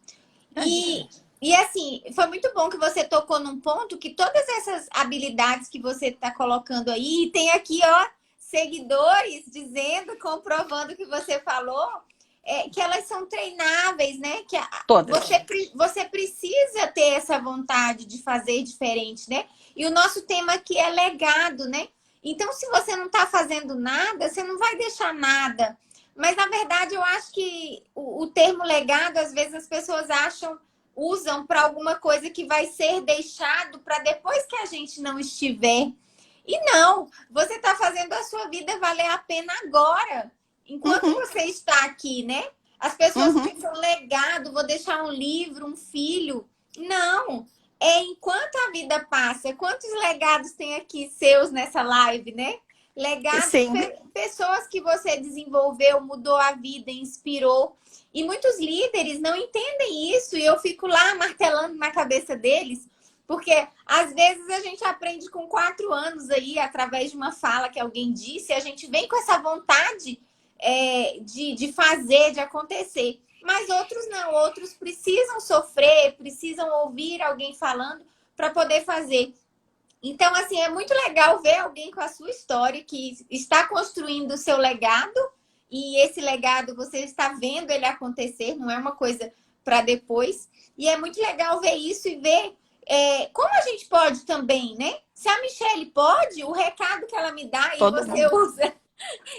E assim, foi muito bom que você tocou num ponto que todas essas habilidades que você está colocando aí, tem aqui, ó, seguidores dizendo, comprovando o que você falou, que elas são treináveis, né? Que Todas. você precisa ter essa vontade de fazer diferente, né? E o nosso tema aqui é legado, né? Então, se você não está fazendo nada, você não vai deixar nada. Mas, na verdade, eu acho que o termo legado, às vezes as pessoas usam para alguma coisa que vai ser deixado para depois que a gente não estiver. E não, você está fazendo a sua vida valer a pena agora, enquanto você está aqui, né? As pessoas pensam legado, vou deixar um livro, um filho. Não, enquanto a vida passa. Quantos legados tem aqui seus nessa live, né? Legados, pessoas que você desenvolveu, mudou a vida, inspirou. E muitos líderes não entendem isso e eu fico lá martelando na cabeça deles, porque às vezes a gente aprende com 4 anos aí, através de uma fala que alguém disse, a gente vem com essa vontade de fazer, de acontecer. Mas outros não, outros precisam sofrer, precisam ouvir alguém falando para poder fazer. Então, assim, é muito legal ver alguém com a sua história que está construindo o seu legado e esse legado você está vendo ele acontecer, não é uma coisa para depois. E é muito legal ver isso e ver como a gente pode também, né? Se a Michelle pode, o recado que ela me dá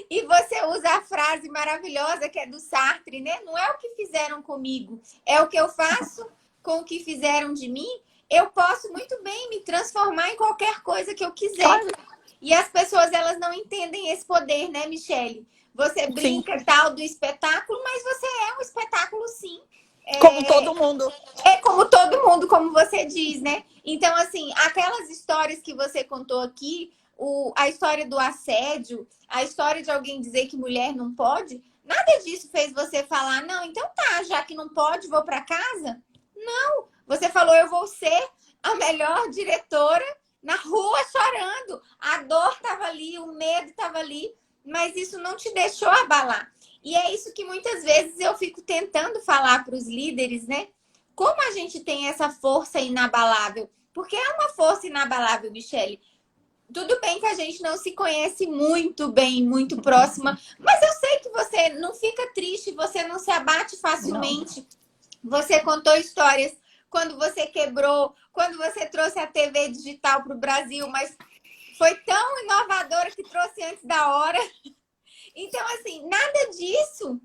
e você usa a frase maravilhosa que é do Sartre, né? Não é o que fizeram comigo, é o que eu faço com o que fizeram de mim. Eu posso muito bem me transformar em qualquer coisa que eu quiser. Claro. E as pessoas, elas não entendem esse poder, né, Michelle? Você brinca tal do espetáculo, mas você é um espetáculo, sim. Como todo mundo. Como todo mundo, como você diz, né? Então, assim, aquelas histórias que você contou aqui, a história do assédio, a história de alguém dizer que mulher não pode, nada disso fez você falar, não, então tá, já que não pode, vou para casa? Não. Você falou, eu vou ser a melhor diretora na rua chorando. A dor estava ali, o medo estava ali, mas isso não te deixou abalar. E é isso que muitas vezes eu fico tentando falar para os líderes, né? Como a gente tem essa força inabalável? Porque é uma força inabalável, Michelle. Tudo bem que a gente não se conhece muito bem, muito próxima, mas eu sei que você não fica triste, você não se abate facilmente. Não. Você contou histórias quando você quebrou, quando você trouxe a TV digital para o Brasil, mas foi tão inovadora que trouxe antes da hora. Então, assim, nada disso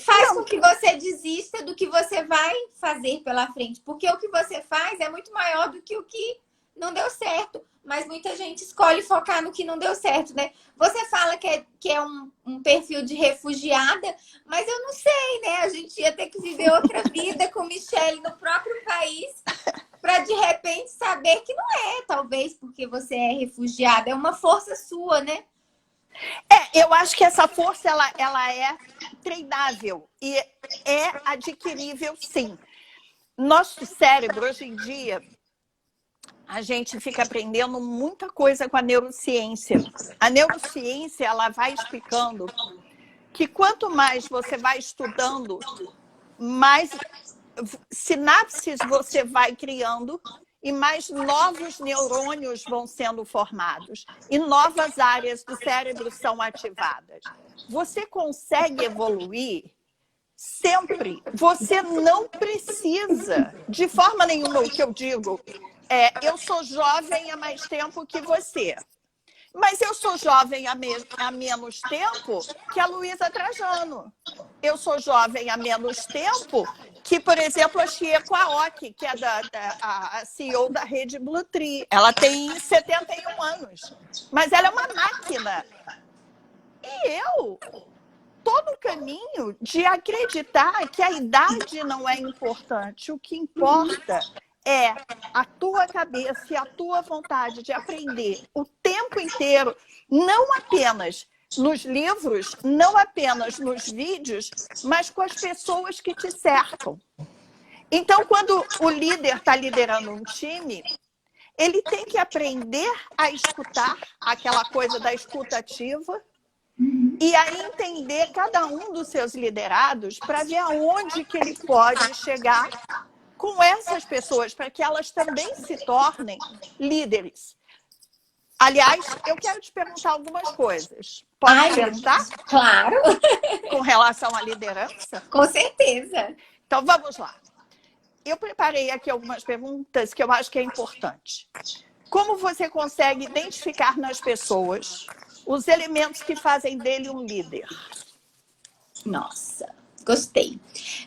faz com que você desista do que você vai fazer pela frente. Porque o que você faz é muito maior do que o que não deu certo. Mas muita gente escolhe focar no que não deu certo, né? Você fala que é um perfil de refugiada, mas eu não sei, né? A gente ia ter que viver outra vida com Michelle no próprio país para, de repente, saber que não é, talvez, porque você é refugiada. É uma força sua, né? Eu acho que essa força, ela é treinável e é adquirível, sim. Nosso cérebro, hoje em dia, a gente fica aprendendo muita coisa com a neurociência. A neurociência, ela vai explicando que quanto mais você vai estudando, mais sinapses você vai criando e mais novos neurônios vão sendo formados e novas áreas do cérebro são ativadas. Você consegue evoluir sempre. Você não precisa, de forma nenhuma, o que eu digo, eu sou jovem há mais tempo que você. Mas eu sou jovem há menos tempo que a Luísa Trajano. Eu sou jovem há menos tempo que, por exemplo, a Chieko Aoki, que é a CEO da rede Blue Tree. Ela tem 71 anos, mas ela é uma máquina. E eu estou no caminho de acreditar que a idade não é importante. O que importa é a tua cabeça e a tua vontade de aprender o tempo inteiro, não apenas nos livros, não apenas nos vídeos, mas com as pessoas que te cercam. Então, quando o líder está liderando um time, ele tem que aprender a escutar, aquela coisa da escuta ativa, E aí entender cada um dos seus liderados para ver aonde que ele pode chegar com essas pessoas, para que elas também se tornem líderes. Aliás, eu quero te perguntar algumas coisas. Posso Ai, perguntar? claro, Com relação à liderança? com certeza. Então, vamos lá. Eu preparei aqui algumas perguntas que eu acho que é importante. Como você consegue identificar nas pessoas os elementos que fazem dele um líder? Nossa, gostei.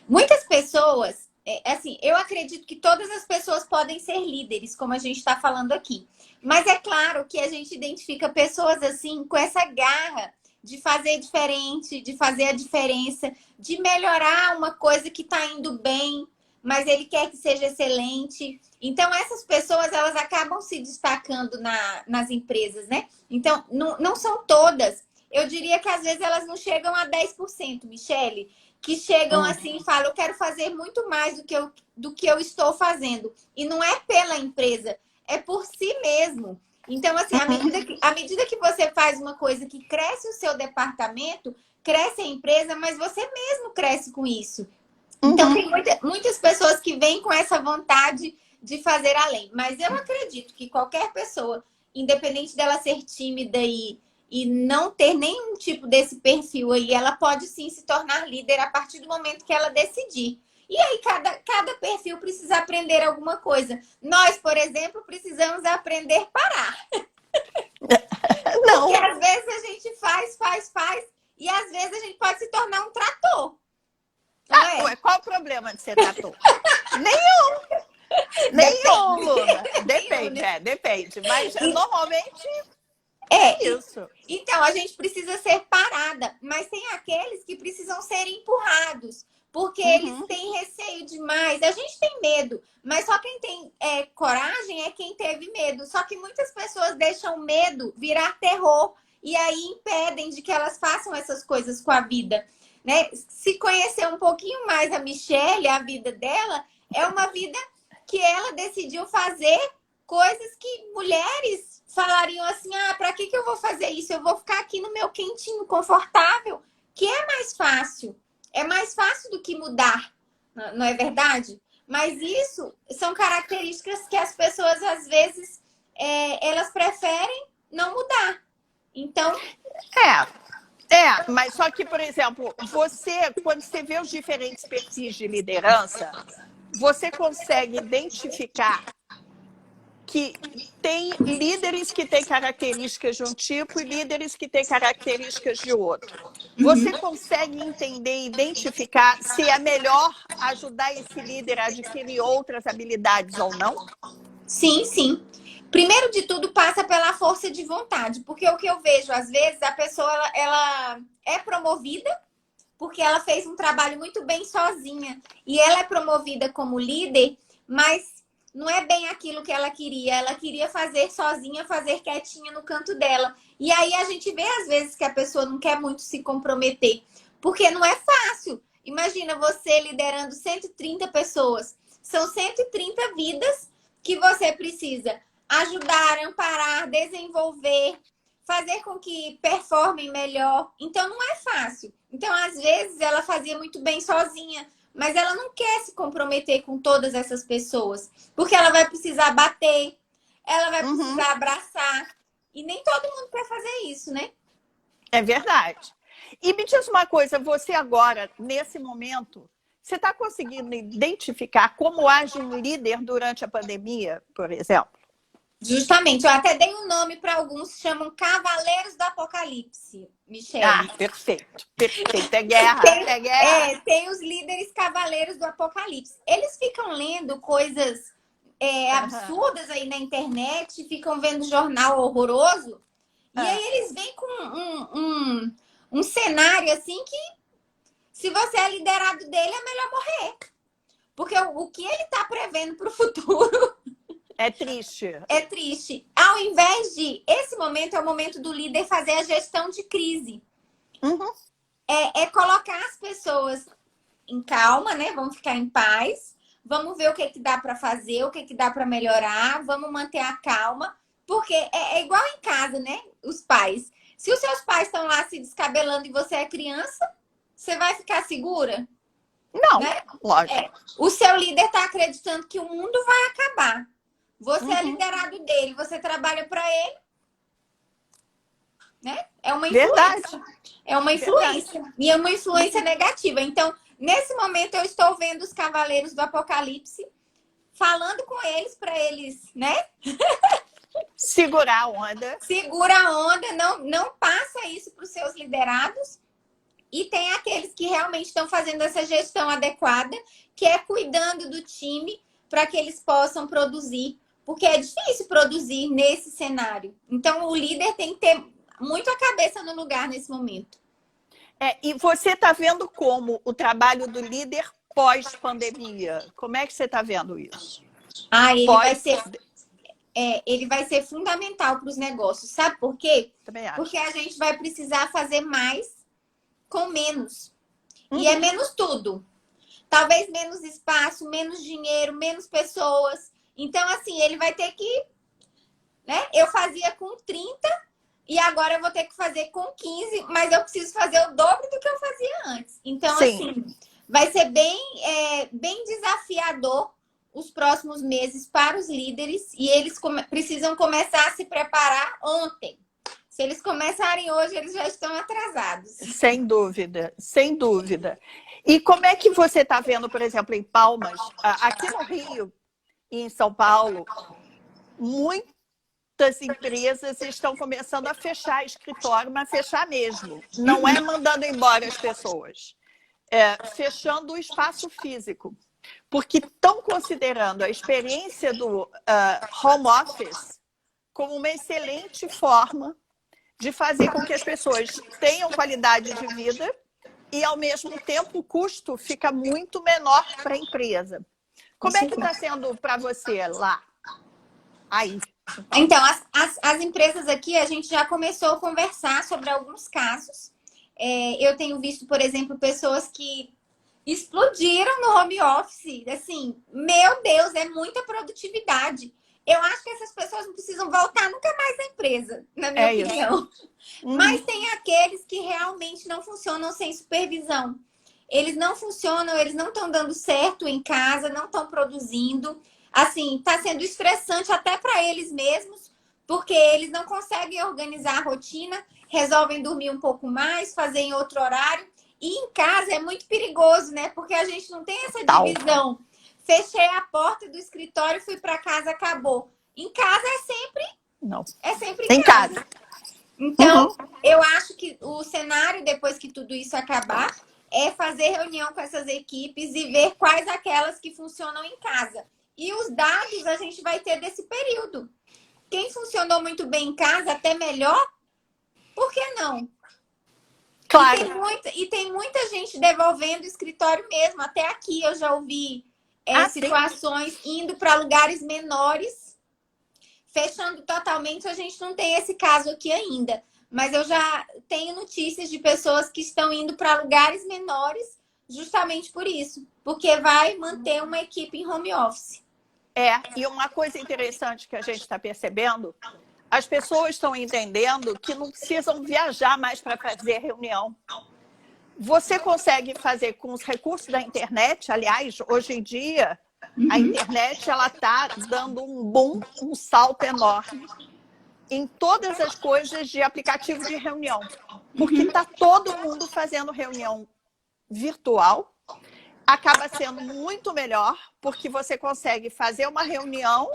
Muitas pessoas, assim, eu acredito que todas as pessoas podem ser líderes, como a gente está falando aqui. Mas é claro que a gente identifica pessoas assim, com essa garra de fazer diferente, de fazer a diferença, de melhorar uma coisa que está indo bem, mas ele quer que seja excelente. Então, essas pessoas, elas acabam se destacando nas empresas, né? Então, não são todas. Eu diria que às vezes elas não chegam a 10%, Michele, que chegam assim e falam, eu quero fazer muito mais do que eu estou fazendo. E não é pela empresa, é por si mesmo. Então, assim, à medida que você faz uma coisa que cresce o seu departamento, cresce a empresa, mas você mesmo cresce com isso. Então, tem muitas pessoas que vêm com essa vontade de fazer além. Mas eu acredito que qualquer pessoa, independente dela ser tímida e não ter nenhum tipo desse perfil aí, ela pode sim se tornar líder a partir do momento que ela decidir. E aí, cada perfil precisa aprender alguma coisa. Nós, por exemplo, precisamos aprender a parar. Não. Porque às vezes a gente faz, e às vezes a gente pode se tornar um trator. Ué, qual o problema de ser trator? Nenhum, Luna. Depende. Mas normalmente é isso. Então, a gente precisa ser parada, mas tem aqueles que precisam ser empurrados, porque eles têm receio demais. A gente tem medo, mas só quem tem coragem é quem teve medo. Só que muitas pessoas deixam medo virar terror e aí impedem de que elas façam essas coisas com a vida. Né? Se conhecer um pouquinho mais a Michele, a vida dela, é uma vida que ela decidiu fazer coisas que mulheres falariam assim, para que eu vou fazer isso? Eu vou ficar aqui no meu quentinho, confortável, que é mais fácil. É mais fácil do que mudar, não é verdade? Mas isso são características que as pessoas, às vezes, elas preferem não mudar. Então... Mas só que, por exemplo, quando você vê os diferentes perfis de liderança, você consegue identificar que tem líderes que têm características de um tipo e líderes que têm características de outro. Você consegue entender e identificar se é melhor ajudar esse líder a adquirir outras habilidades ou não? Sim. Primeiro de tudo, passa pela força de vontade. Porque o que eu vejo, às vezes, a pessoa ela é promovida porque ela fez um trabalho muito bem sozinha. E ela é promovida como líder, mas não é bem aquilo que ela queria. Ela queria fazer sozinha, fazer quietinha no canto dela. E aí a gente vê, às vezes, que a pessoa não quer muito se comprometer. Porque não é fácil. Imagina você liderando 130 pessoas. São 130 vidas que você precisa ajudar, amparar, desenvolver, fazer com que performem melhor. Então, não é fácil. Então, às vezes, ela fazia muito bem sozinha, mas ela não quer se comprometer com todas essas pessoas, porque ela vai precisar bater, ela vai precisar abraçar, e nem todo mundo quer fazer isso, né? É verdade. E me diz uma coisa, você agora, nesse momento, você está conseguindo identificar como age um líder durante a pandemia, por exemplo? Justamente, eu até dei um nome para alguns, chamam Cavaleiros do Apocalipse, Michele. Perfeito. É guerra, tem os líderes Cavaleiros do Apocalipse. Eles ficam lendo coisas absurdas aí na internet, ficam vendo jornal horroroso, e aí eles vêm com um cenário assim que, se você é liderado dele, é melhor morrer. Porque o que ele está prevendo para o futuro... É triste. É triste. Ao invés de... Esse momento é o momento do líder fazer a gestão de crise. É colocar as pessoas em calma, né? Vamos ficar em paz. Vamos ver o que dá para fazer, o que dá para melhorar. Vamos manter a calma. Porque é igual em casa, né? Os pais. Se os seus pais estão lá se descabelando e você é criança, você vai ficar segura? Não, né? lógico. O seu líder está acreditando que o mundo vai acabar. Você é liderado dele, você trabalha para ele. Né? É uma influência. Verdade. É uma influência. Verdade. E é uma influência negativa. Então, nesse momento, eu estou vendo os cavaleiros do Apocalipse, falando com eles, para eles, né? Segurar a onda. Segura a onda, não passa isso para os seus liderados. E tem aqueles que realmente estão fazendo essa gestão adequada, que é cuidando do time para que eles possam produzir. Porque é difícil produzir nesse cenário. Então, o líder tem que ter muito a cabeça no lugar nesse momento. E você está vendo como o trabalho do líder pós-pandemia? Como é que você está vendo isso? Ele vai ser fundamental para os negócios. Sabe por quê? Também acho. Porque a gente vai precisar fazer mais com menos. E é menos tudo. Talvez menos espaço, menos dinheiro, menos pessoas. Então, assim, ele vai ter que... né? Eu fazia com 30 e agora eu vou ter que fazer com 15, mas eu preciso fazer o dobro do que eu fazia antes. Então, Sim. assim, vai ser bem desafiador os próximos meses para os líderes e eles precisam começar a se preparar ontem. Se eles começarem hoje, eles já estão atrasados. Sem dúvida, sem dúvida. E como é que você está vendo, por exemplo, em Palmas, aqui no Rio e em São Paulo, muitas empresas estão começando a fechar escritório, mas fechar mesmo. Não é mandando embora as pessoas, fechando o espaço físico. Porque estão considerando a experiência do home office como uma excelente forma de fazer com que as pessoas tenham qualidade de vida e, ao mesmo tempo, o custo fica muito menor para a empresa. Como é que está sendo para você lá? Aí. Então, as empresas aqui, a gente já começou a conversar sobre alguns casos. Eu tenho visto, por exemplo, pessoas que explodiram no home office. Assim, meu Deus, é muita produtividade. Eu acho que essas pessoas não precisam voltar nunca mais à empresa, na minha opinião. Mas tem aqueles que realmente não funcionam sem supervisão. Eles não funcionam, eles não estão dando certo em casa, não estão produzindo. Assim, está sendo estressante até para eles mesmos, porque eles não conseguem organizar a rotina, resolvem dormir um pouco mais, fazer em outro horário. E em casa é muito perigoso, né? Porque a gente não tem essa divisão. Fechei a porta do escritório, fui para casa, acabou. Em casa é sempre em casa. Então, eu acho que o cenário, depois que tudo isso acabar, é fazer reunião com essas equipes e ver quais aquelas que funcionam em casa. E os dados a gente vai ter desse período. Quem funcionou muito bem em casa, até melhor, por que não? Claro. E tem muita gente devolvendo o escritório mesmo. Até aqui eu já ouvi situações indo para lugares menores, fechando totalmente. A gente não tem esse caso aqui ainda. Mas eu já tenho notícias de pessoas que estão indo para lugares menores justamente por isso. Porque vai manter uma equipe em home office. E uma coisa interessante que a gente está percebendo, as pessoas estão entendendo que não precisam viajar mais para fazer reunião. Você consegue fazer com os recursos da internet. Aliás, hoje em dia, a internet está dando um boom, um salto enorme em todas as coisas de aplicativo de reunião. Porque está todo mundo fazendo reunião virtual. Acaba sendo muito melhor, porque você consegue fazer uma reunião,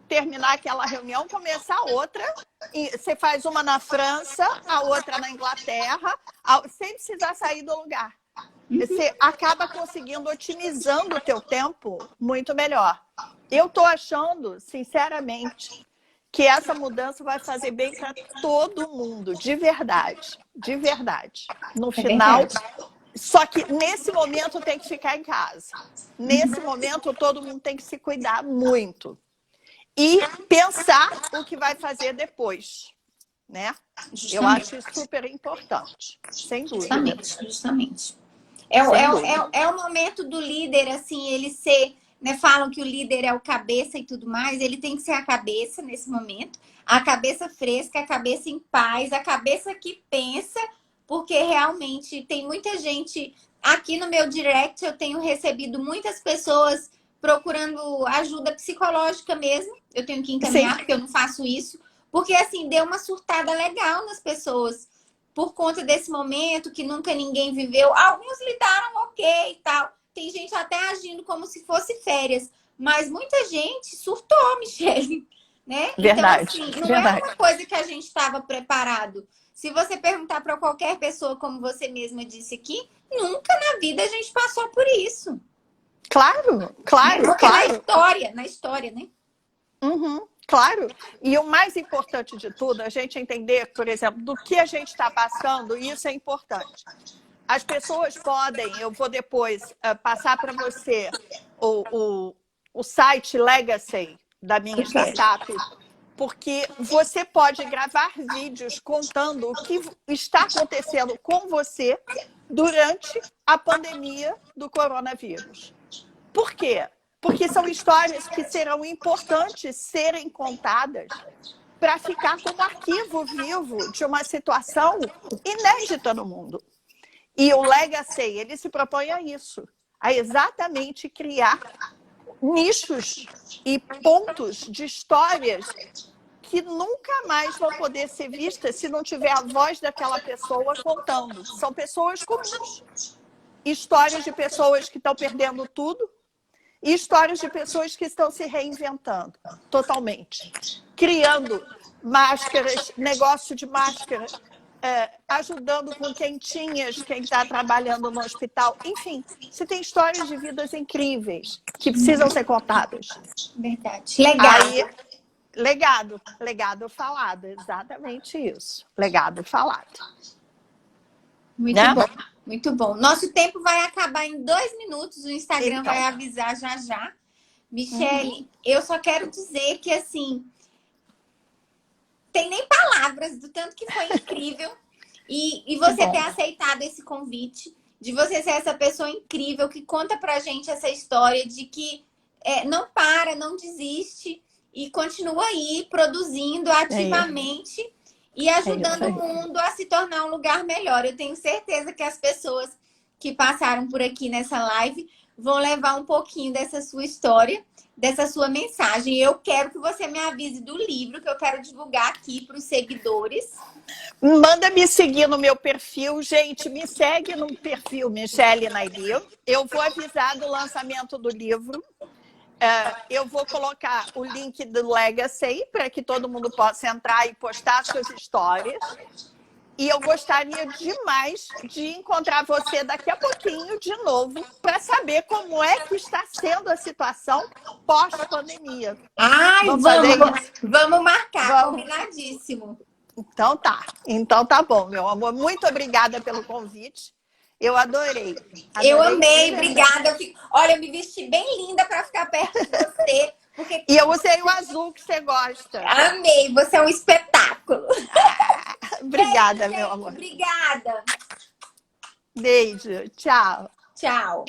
terminar aquela reunião, começar outra. E você faz uma na França, a outra na Inglaterra, sem precisar sair do lugar. Você acaba conseguindo, otimizando o teu tempo muito melhor. Eu estou achando, sinceramente, que essa mudança vai fazer bem para todo mundo, de verdade. De verdade. No final... Só que nesse momento tem que ficar em casa. Nesse momento todo mundo tem que se cuidar muito. E pensar o que vai fazer depois. Né? Eu acho isso super importante. Sem dúvida. Justamente. É o momento do líder, assim, ele ser né, falam que o líder é o cabeça e tudo mais, ele tem que ser a cabeça nesse momento, a cabeça fresca, a cabeça em paz, a cabeça que pensa, porque realmente tem muita gente aqui no meu direct, eu tenho recebido muitas pessoas procurando ajuda psicológica mesmo. Eu tenho que encaminhar, porque eu não faço isso. Porque, assim, deu uma surtada legal nas pessoas por conta desse momento que nunca ninguém viveu. Alguns lidaram ok e tal. Tem gente até agindo como se fosse férias. Mas muita gente surtou, Michele, né? Verdade, Então, assim, não verdade. é uma coisa que a gente estava preparado. Se você perguntar para qualquer pessoa, como você mesma disse aqui, nunca na vida a gente passou por isso. Claro, claro, Porque claro. na história, né? Uhum, claro. E o mais importante de tudo, a gente entender, por exemplo, do que a gente está passando, e isso é importante. As pessoas podem, eu vou depois passar para você o site Legacy da minha startup, porque você pode gravar vídeos contando o que está acontecendo com você durante a pandemia do coronavírus. Por quê? Porque são histórias que serão importantes serem contadas para ficar como arquivo vivo de uma situação inédita no mundo. E o Legacy, ele se propõe a isso, a exatamente criar nichos e pontos de histórias que nunca mais vão poder ser vistas se não tiver a voz daquela pessoa contando. São pessoas comuns. Histórias de pessoas que estão perdendo tudo e histórias de pessoas que estão se reinventando totalmente. Criando máscaras, negócio de máscara, ajudando com quentinhas, quem está trabalhando no hospital. Enfim, você tem histórias de vidas incríveis que precisam ser contadas. Verdade. Legal. Aí, legado falado, exatamente isso. Legado falado. Muito né? bom, muito bom. Nosso tempo vai acabar em 2 minutos, o Instagram vai avisar já já. Michele, eu só quero dizer que, assim, tem nem palavras do tanto que foi incrível. E você ter aceitado esse convite, de você ser essa pessoa incrível que conta pra gente essa história de que não para, não desiste e continua aí produzindo ativamente e ajudando o mundo a se tornar um lugar melhor. Eu tenho certeza que as pessoas que passaram por aqui nessa live vão levar um pouquinho dessa sua história, dessa sua mensagem. Eu quero que você me avise do livro que eu quero divulgar aqui para os seguidores. Manda me seguir no meu perfil. Gente, me segue no perfil Michele Nairi. Eu vou avisar do lançamento do livro. Eu vou colocar o link do Legacy para que todo mundo possa entrar e postar suas histórias. E eu gostaria demais de encontrar você daqui a pouquinho de novo para saber como é que está sendo a situação pós-pandemia. Ai, vamos marcar, combinadíssimo. Então tá bom, meu amor. Muito obrigada pelo convite. Eu adorei. Eu amei, obrigada. Olha, eu me vesti bem linda para ficar perto de você. Porque... E eu usei o azul que você gosta. Amei, você é um espetáculo. Obrigada, beijo, meu amor. Obrigada. Beijo, tchau. Tchau.